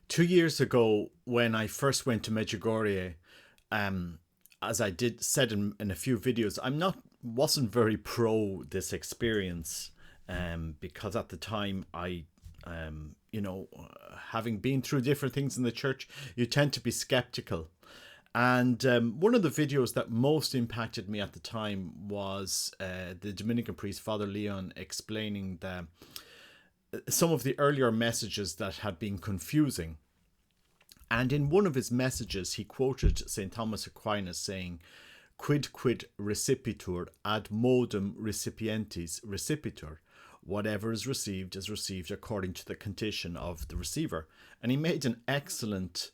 2 years ago, when I first went to Medjugorje, as I did said in a few videos, wasn't very pro this experience, because at the time having been through different things in the church, you tend to be skeptical. And one of the videos that most impacted me at the time was the Dominican priest Father Leon explaining some of the earlier messages that had been confusing. And in one of his messages, he quoted St. Thomas Aquinas saying, "Quid recipitur ad modum recipientis recipitur." Whatever is received according to the condition of the receiver. And he made an excellent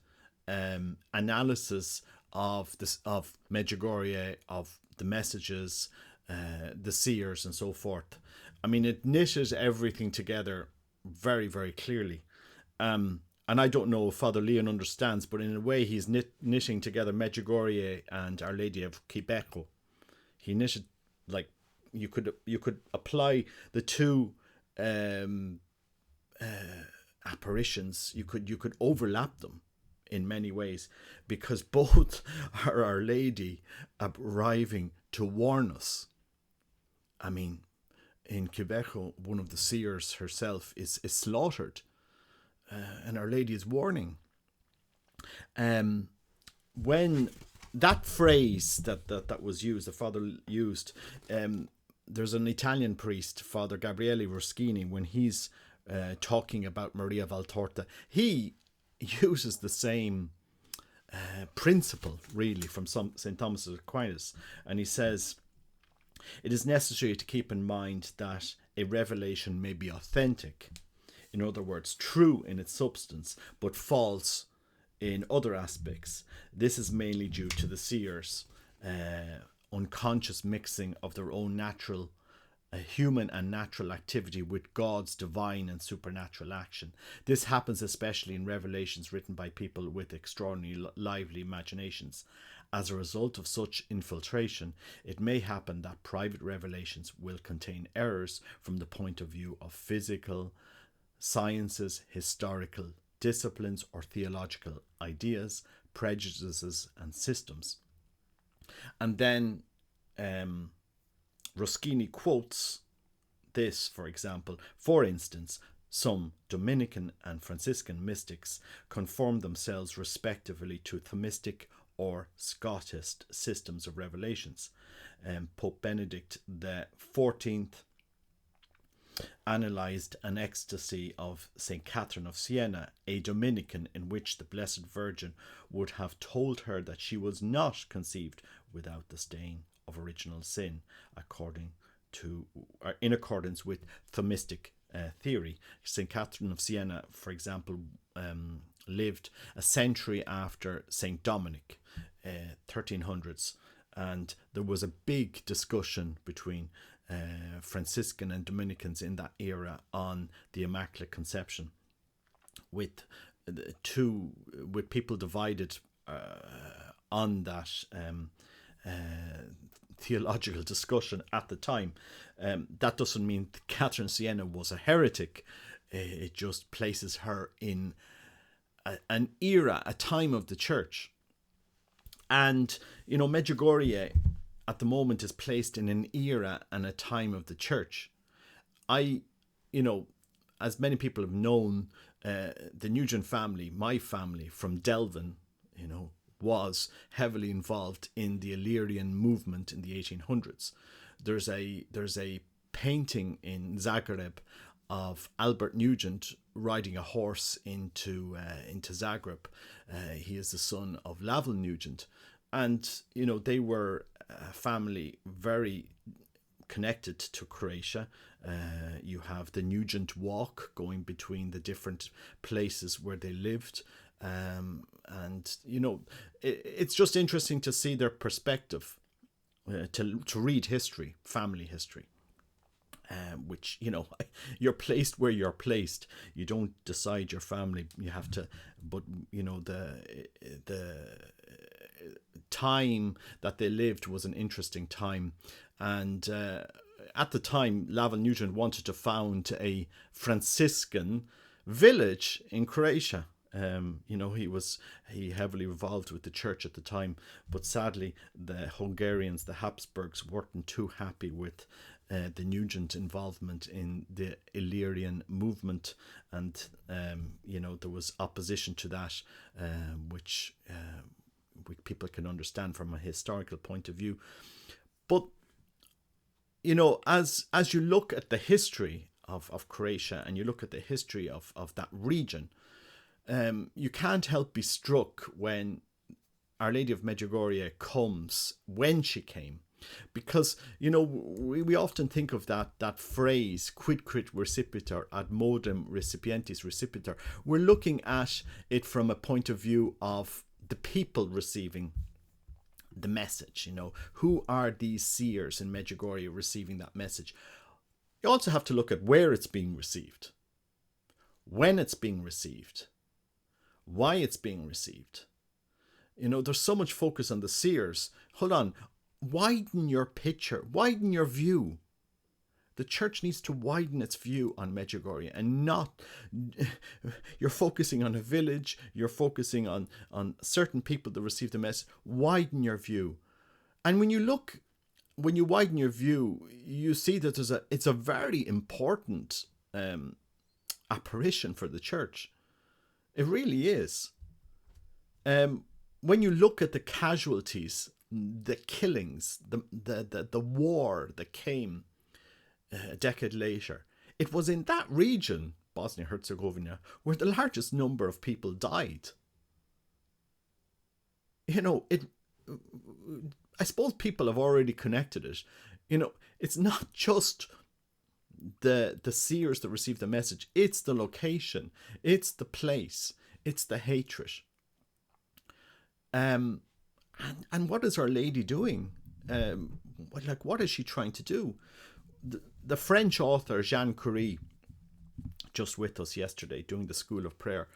analysis of Medjugorje, of the messages, the seers, and so forth. I mean, it knitted everything together very, very clearly. And I don't know if Father Leon understands, but in a way, he's knitting together Medjugorje and Our Lady of Quebec. He knitted, like, you could apply the two apparitions. You could overlap them in many ways, because both are Our Lady arriving to warn us. I mean, in Quebec, one of the seers herself is slaughtered, and Our Lady is warning. When that phrase that was used, the Father used, there's an Italian priest, Father Gabriele Ruschini, when he's talking about Maria Valtorta, he uses the same principle, really, from St. Thomas Aquinas. And he says, "It is necessary to keep in mind that a revelation may be authentic, in other words, true in its substance, but false in other aspects. This is mainly due to the seers' unconscious mixing of their own human and natural activity with God's divine and supernatural action. This happens especially in revelations written by people with extraordinarily lively imaginations. As a result of such infiltration, it may happen that private revelations will contain errors from the point of view of physical sciences, historical disciplines, or theological ideas, prejudices, and systems." And then Ruschini quotes this, for example: "For instance, some Dominican and Franciscan mystics conform themselves respectively to Thomistic or Scotist systems of revelations. Pope Benedict XIV analysed an ecstasy of St. Catherine of Siena, a Dominican, in which the Blessed Virgin would have told her that she was not conceived without the stain of original sin, in accordance with Thomistic theory." St. Catherine of Siena, for example, lived a century after St. Dominic, 1300s, and there was a big discussion between Franciscan and Dominicans in that era on the Immaculate Conception, with people divided on that theological discussion at the time. That doesn't mean Catherine Siena was a heretic. It just places her in an era, a time of the church. And, Medjugorje at the moment is placed in an era and a time of the church. As many people have known, the Nugent family, my family from Delvin, was heavily involved in the Illyrian movement in the 1800s. There's a painting in Zagreb of Albert Nugent riding a horse into Zagreb. He is the son of Lavelle Nugent, and they were a family very connected to Croatia. You have the Nugent Walk going between the different places where they lived. And it's just interesting to see their perspective, to read history, family history, which, you're placed where you're placed. You don't decide your family. You have to, but the time that they lived was an interesting time. And at the time, Lavelle Nugent wanted to found a Franciscan village in Croatia. He heavily involved with the church at the time, but sadly the Hungarians, the Habsburgs, weren't too happy with the Nugent involvement in the Illyrian movement, and there was opposition to that, which people can understand from a historical point of view. But as you look at the history of Croatia, and you look at the history of that region, you can't help be struck when Our Lady of Medjugorje comes, when she came. Because, we often think of that phrase, quid crit recipitur, ad modum recipientis recipitur. We're looking at it from a point of view of the people receiving the message. Who are these seers in Medjugorje receiving that message? You also have to look at where it's being received, when it's being received, why it's being received. There's so much focus on the seers. Hold on. Widen your picture, widen your view. The church needs to widen its view on Medjugorje, and not, you're focusing on a village, you're focusing on certain people that receive the message. Widen your view. And when you widen your view, you see that it's a very important apparition for the church. It really is. When you look at the casualties, the killings, the war that came a decade later, it was in that region, Bosnia-Herzegovina, where the largest number of people died. I suppose people have already connected it. It's not just the seers that receive the message. It's the location. It's the place. It's the hatred. And what is Our Lady doing? What is she trying to do? The French author Jean Curie, just with us yesterday doing the School of Prayer,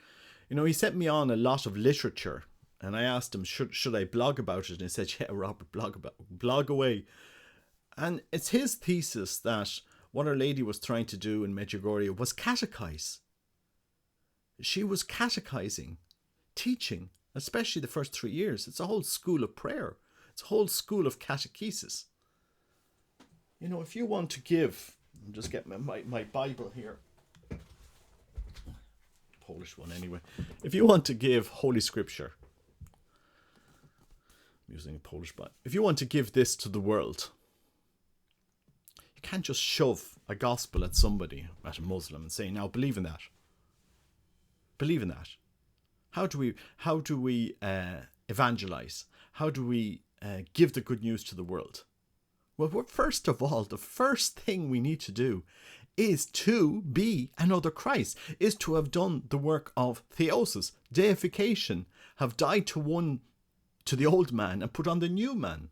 he sent me on a lot of literature, and I asked him, should I blog about it? And he said, yeah, Robert, blog away. And it's his thesis that what Our Lady was trying to do in Medjugorje was catechize. She was catechizing, teaching, especially the first 3 years. It's a whole school of prayer. It's a whole school of catechesis. If you want to give, I'll just get my Bible here. Polish one anyway. If you want to give Holy Scripture, I'm using a Polish Bible. If you want to give this to the world, you can't just shove a gospel at somebody, at a Muslim, and say, now believe in that. Believe in that. How do we evangelize? How do we give the good news to the world? Well, first of all, the first thing we need to do is to be another Christ, is to have done the work of theosis, deification, have died to the old man and put on the new man.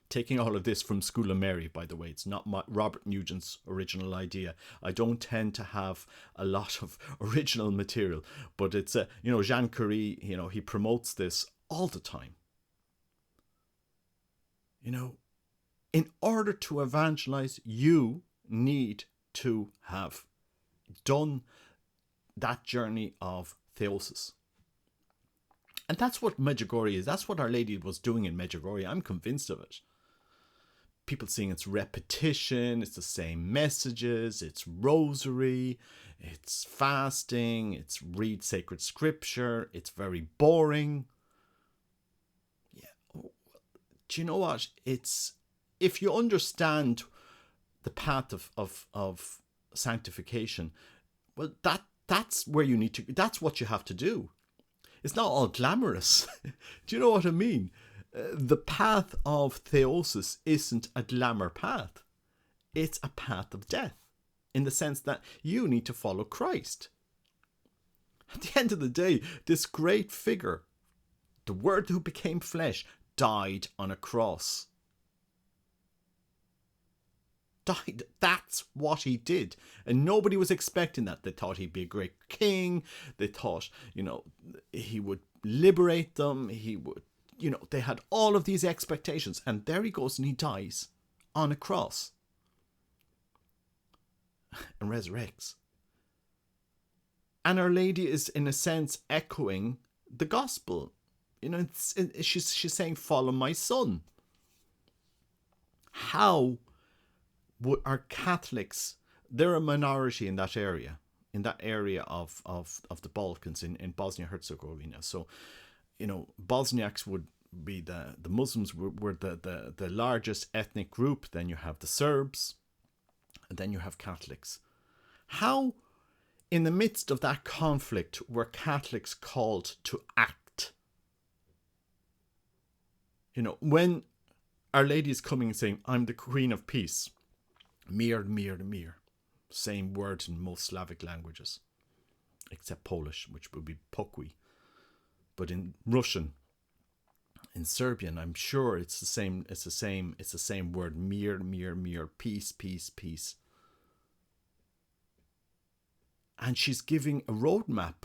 Taking all of this from School of Mary, by the way. It's not Robert Nugent's original idea. I don't tend to have a lot of original material, but it's Jean Curie, he promotes this all the time. In order to evangelize, you need to have done that journey of theosis. And that's what Medjugorje is. That's what Our Lady was doing in Medjugorje. I'm convinced of it. People seeing it's repetition, it's the same messages, it's rosary, it's fasting, it's read sacred scripture, it's very boring. Yeah. Do you know what? It's, if you understand the path of sanctification, well, that's where you need to, that's what you have to do. It's not all glamorous. Do you know what I mean? The path of theosis isn't a glamour path. It's a path of death, in the sense that you need to follow Christ. At the end of the day, this great figure, the Word who became flesh, died on a cross. Died. That's what he did. And nobody was expecting that. They thought he'd be a great king. They thought, he would liberate them. He would, they had all of these expectations. And there he goes and he dies on a cross and resurrects. And Our Lady is, in a sense, echoing the gospel. She's saying, follow my son. How are Catholics, they're a minority in that area of the Balkans, in Bosnia-Herzegovina. So, Bosniaks would be the Muslims were the largest ethnic group. Then you have the Serbs, and then you have Catholics. How, in the midst of that conflict, were Catholics called to act? When Our Lady is coming and saying, I'm the Queen of Peace. Mir, mir, mir. Same word in most Slavic languages, except Polish, which would be pokój. But in Russian, in Serbian, I'm sure it's the same. It's the same word. Mir, mir, mir. Peace, peace, peace. And she's giving a roadmap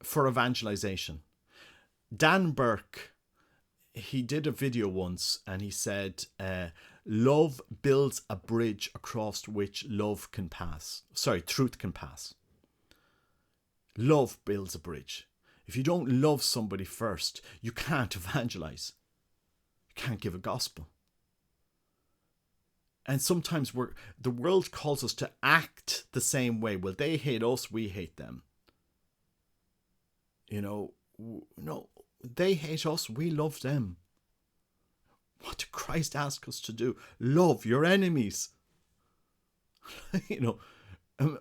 for evangelization. Dan Burke, he did a video once, and he said, love builds a bridge across which truth can pass. Love builds a bridge. If you don't love somebody first, you can't evangelize. You can't give a gospel. And sometimes the world calls us to act the same way. Well, they hate us, we hate them. No, they hate us, we love them. What did Christ ask us to do? Love your enemies.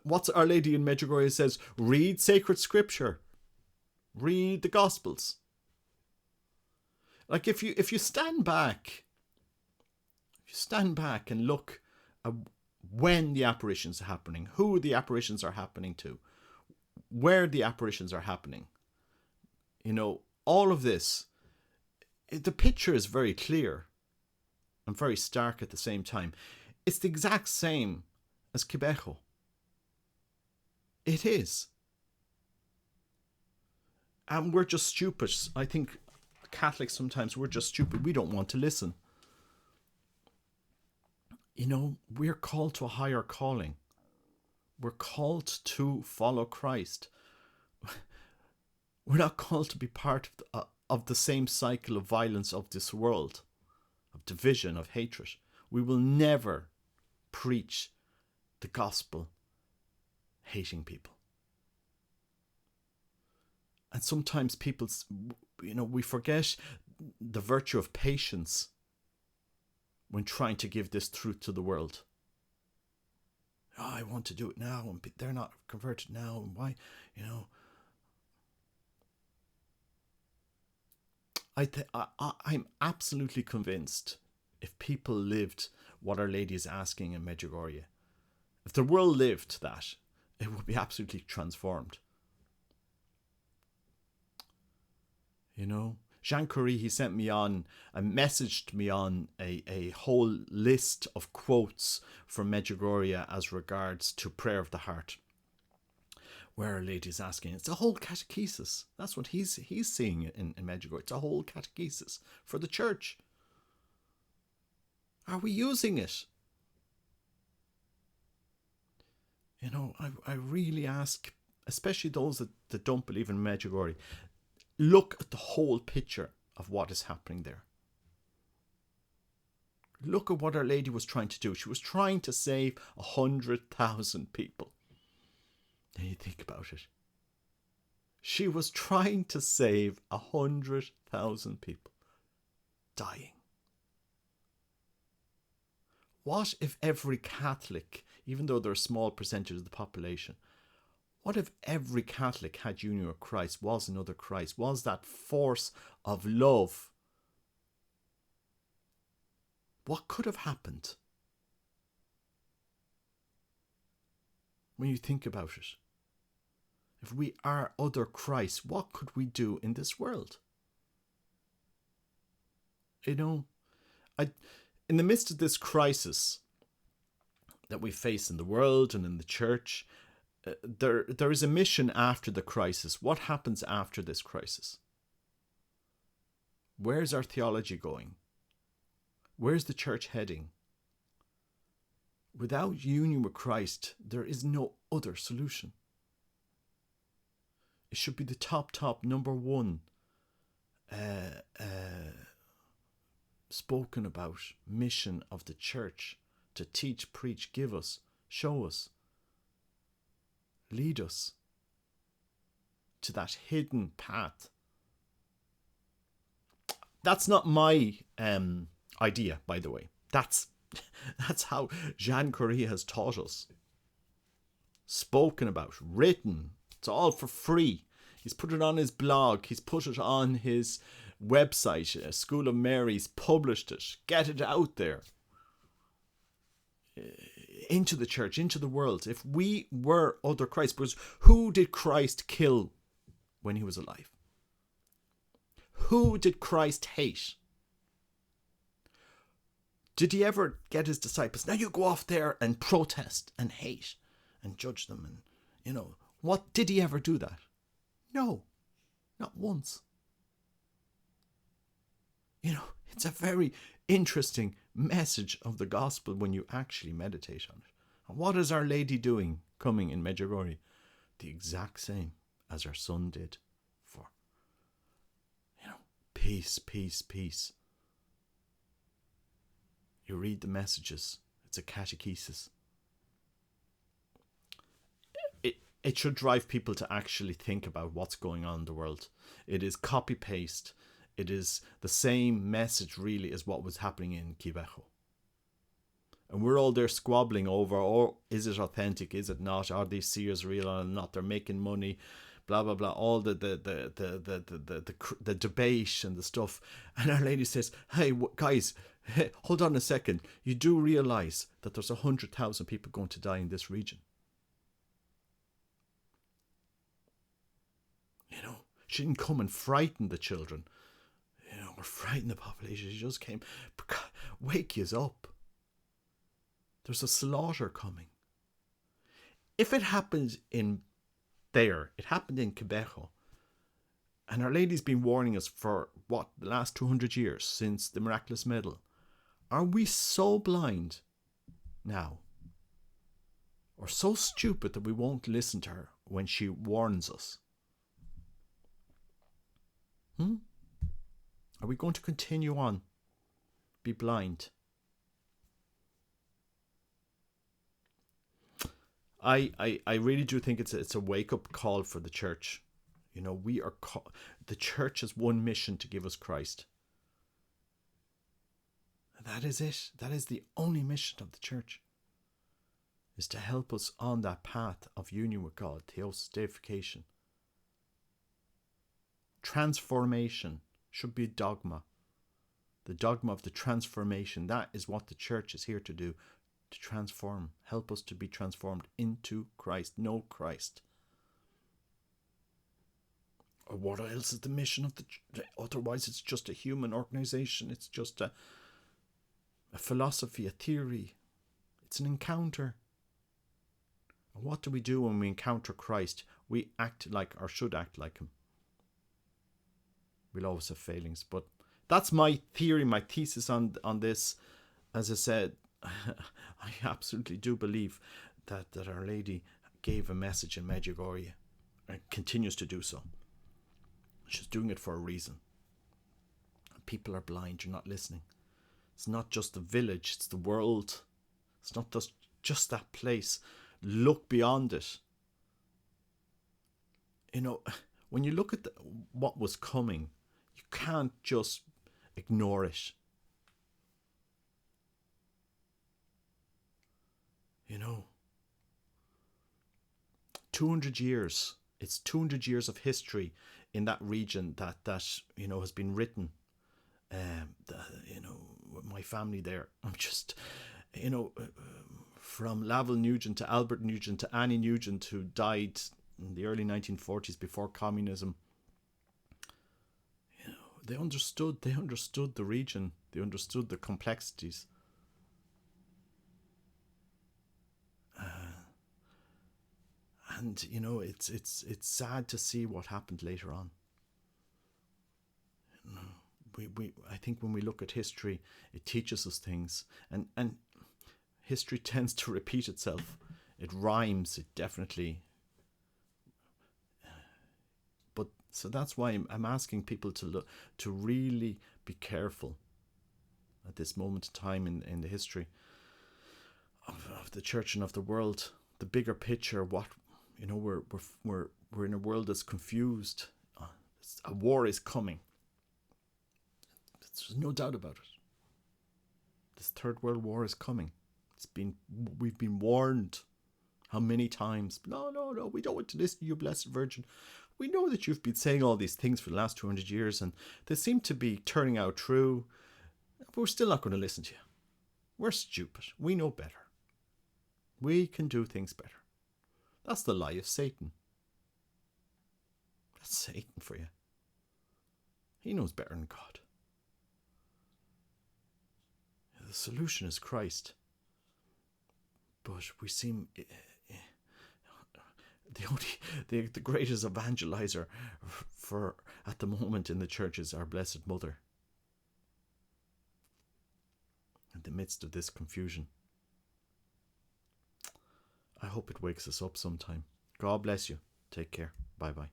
What's Our Lady in Medjugorje says? Read sacred scripture. Read the Gospels. Like if you stand back, and look at when the apparitions are happening, who the apparitions are happening to, where the apparitions are happening, all of this, the picture is very clear and very stark at the same time. It's the exact same as Kibeho. It is. And we're just stupid. I think Catholics sometimes, we're just stupid. We don't want to listen. We're called to a higher calling. We're called to follow Christ. We're not called to be part of the same cycle of violence of this world, of division, of hatred. We will never preach the gospel hating people. And sometimes people, we forget the virtue of patience when trying to give this truth to the world. I want to do it now, and they're not converted now, and why, I'm absolutely convinced if people lived what Our Lady is asking in Medjugorje, if the world lived that, it would be absolutely transformed. Jean Curie, he sent me on and messaged me on a whole list of quotes from Medjugorje as regards to prayer of the heart, where Our Lady is asking. It's a whole catechesis. That's what he's seeing in Medjugorje. It's a whole catechesis for the church. Are we using it? I really ask, especially those that don't believe in Medjugorje, look at the whole picture of what is happening there. Look at what Our Lady was trying to do. She was trying to save 100,000 people. And you think about it. She was trying to save 100,000 people dying. What if every Catholic, even though they're a small percentage of the population, what if every Catholic had union with Christ, was another Christ, was that force of love? What could have happened? When you think about it, if we are other Christ, what could we do in this world? In the midst of this crisis that we face in the world and in the church, there is a mission after the crisis. What happens after this crisis? Where's our theology going? Where's the church heading? Without union with Christ, there is no other solution. It should be the top number one spoken about mission of the church, to teach, preach, give us, show us, lead us to that hidden path. That's not my idea, by the way. That's how Jean Correa has taught us. Spoken about, written. It's all for free. He's put it on his blog. He's put it on his website. School of Mary's published it. Get it out there. Into the church, into the world. If we were other Christ, because who did Christ kill when he was alive? Who did Christ hate? Did he ever get his disciples, now you go off there and protest and hate and judge them? And, you know, what did he ever do that? No, not once. You know, it's a very interesting message of the gospel when you actually meditate on it. And what is Our Lady doing coming in Medjugorje? The exact same as our son did for, you know, peace, peace, peace. You read the messages. It's a catechesis. It should drive people to actually think about what's going on in the world. It is copy-paste. It is the same message, really, as what was happening in Catechesis. And we're all there squabbling over, oh, is it authentic? Is it not? Are these seers real or not? They're making money, blah, blah, blah. All the debate and the stuff. And Our Lady says, hey, guys, hey, hold on a second. You do realise that there's 100,000 people going to die in this region. You know, she didn't come and frighten the children. You know, or frighten the population. She just came, wake yous up. There's a slaughter coming. If it happened it happened in Catechesis, and Our Lady's been warning us for, the last 200 years since the miraculous medal. Are we so blind now, or so stupid that we won't listen to her when she warns us? Are we going to continue on, be blind? I really do think it's a wake-up call for the church. You know, the church has one mission, to give us Christ. And that is it. That is the only mission of the church, is to help us on that path of union with God, theosis, deification. Transformation should be a dogma. The dogma of the transformation. That is what the church is here to do. To transform. Help us to be transformed into Christ. Know Christ. Or what else is the mission of the church? Otherwise it's just a human organization. It's just a philosophy, a theory. It's an encounter. And what do we do when we encounter Christ? We act like, or should act like him. We'll always have failings, but that's my theory, my thesis on this. As I said, I absolutely do believe that Our Lady gave a message in Medjugorje and continues to do so. She's doing it for a reason. People are blind, you're not listening. It's not just the village, it's the world. It's not just that place. Look beyond it. You know, when you look at what was coming, you can't just ignore it. You know, 200 years. It's 200 years of history in that region that you know has been written. You know, with my family there, I'm just, you know, from Lavelle Nugent to Albert Nugent to Annie Nugent, who died in the early 1940s before communism. You know, they understood the region. They understood the complexities. And you know, it's sad to see what happened later on. You know, I think when we look at history, it teaches us things, and history tends to repeat itself. It rhymes. It definitely So that's why I'm asking people to really be careful at this moment in time in the history of the church and of the world. The bigger picture, what we're in a world that's confused. A war is coming. There's no doubt about it. This Third World War is coming. We've been warned. How many times? No, we don't want to listen to you, Blessed Virgin. We know that you've been saying all these things for the last 200 years and they seem to be turning out true. But we're still not going to listen to you. We're stupid. We know better. We can do things better. That's the lie of Satan. That's Satan for you. He knows better than God. The solution is Christ. But we seem... the greatest evangelizer for at the moment in the church is our Blessed Mother. In the midst of this confusion. I hope it wakes us up sometime. God bless you. Take care. Bye bye.